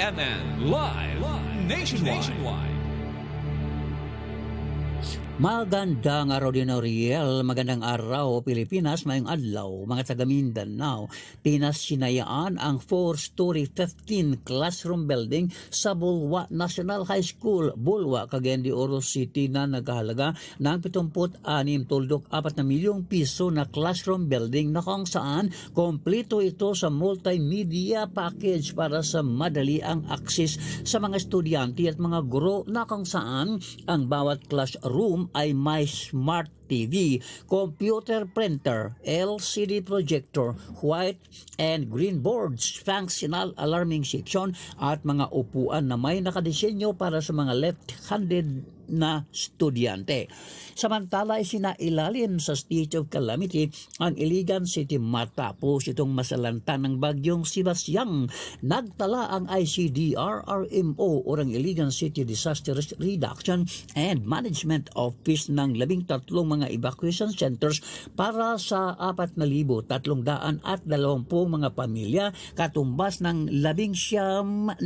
CNN Live Nationwide. Magandang araw din, Ariel. Magandang araw, Pilipinas. Mayong adlaw, mga taga Mindanao. Pinasinayaan ang 4-story 15 classroom building sa Bulwa National High School, Bulwa, Cagayan de Oro City na nagkahalaga ng 76.4 milyong piso na classroom building na kung saan kompleto ito sa multimedia package para sa madali ang access sa mga estudyante at mga guro na kung saan ang bawat classroom ay may smart TV, computer printer, LCD projector, white and green boards, functional alarming section at mga upuan na may nakadisenyo para sa mga left-handed na estudyante. Samantala ay sinailalim sa state of calamity ang Iligan City matapos itong masalanta ng bagyong Sebastian. Nagtala ang ICDR-RMO o ang Iligan City Disaster Reduction and Management Office ng 13 mga evacuation centers para sa 4,320 mga pamilya, katumbas ng 19,600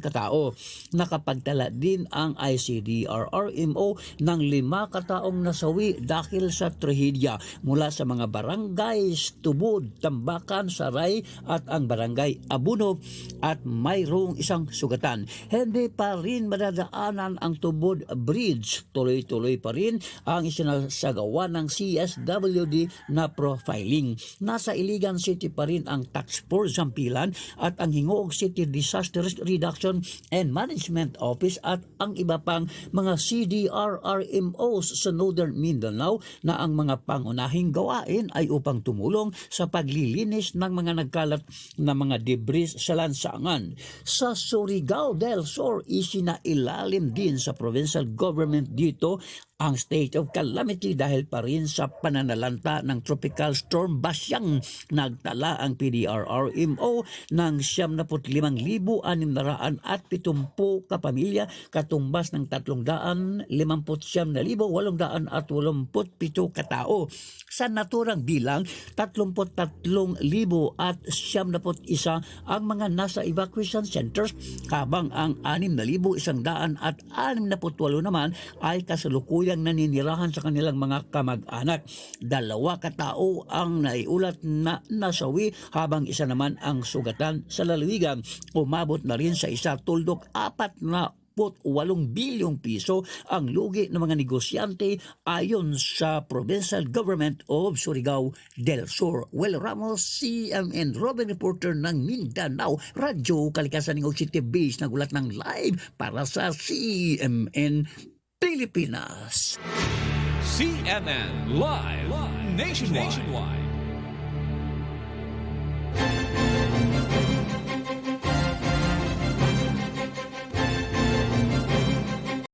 katao. Nakapagtala din ang ICDR-RMO ng 5 kataong nasawi dahil sa trahedya mula sa mga barangays Tubod, Tambakan, Saray at ang barangay Abuno at mayroong isang sugatan. Hindi pa rin madadaanan ang Tubod Bridge. Tuloy-tuloy pa rin ang isinasagawa ng CSWD na profiling. Nasa Iligan City pa rin ang Task Force Sampilan at ang Hingoog City Disaster Reduction and Management Office at ang iba pang mga CDR-RMOs sa Northern Mindanao na ang mga pangunahing gawain ay upang tumulong sa paglilinis ng mga nagkalat na mga debris sa lansangan. Sa Surigao del Sur, isinailalim din sa provincial government dito ang state of calamity dahil pa rin sa pananalanta ng tropical storm Basyang. Nagtala ang PDRRMO ng 75,670 kapamilya, katumbas ng 359,887 katao. Sa naturang bilang, 33,071 ang mga nasa evacuation centers, habang ang 6,168 naman ay kasalukuyang naninirahan sa kanilang mga kamag-anak. 2 katao ang naiulat na nasawi habang isa naman ang sugatan sa lalawigan. Umabot na rin sa 1.48 bilyong piso ang lugi ng mga negosyante ayon sa Provincial Government of Surigao del Sur. Well Ramos, CMN Robin Reporter ng Mindanao Radyo Kalikasan ng City Base, nagulat ng live para sa CMN Pilipinas. CNN Live Nationwide.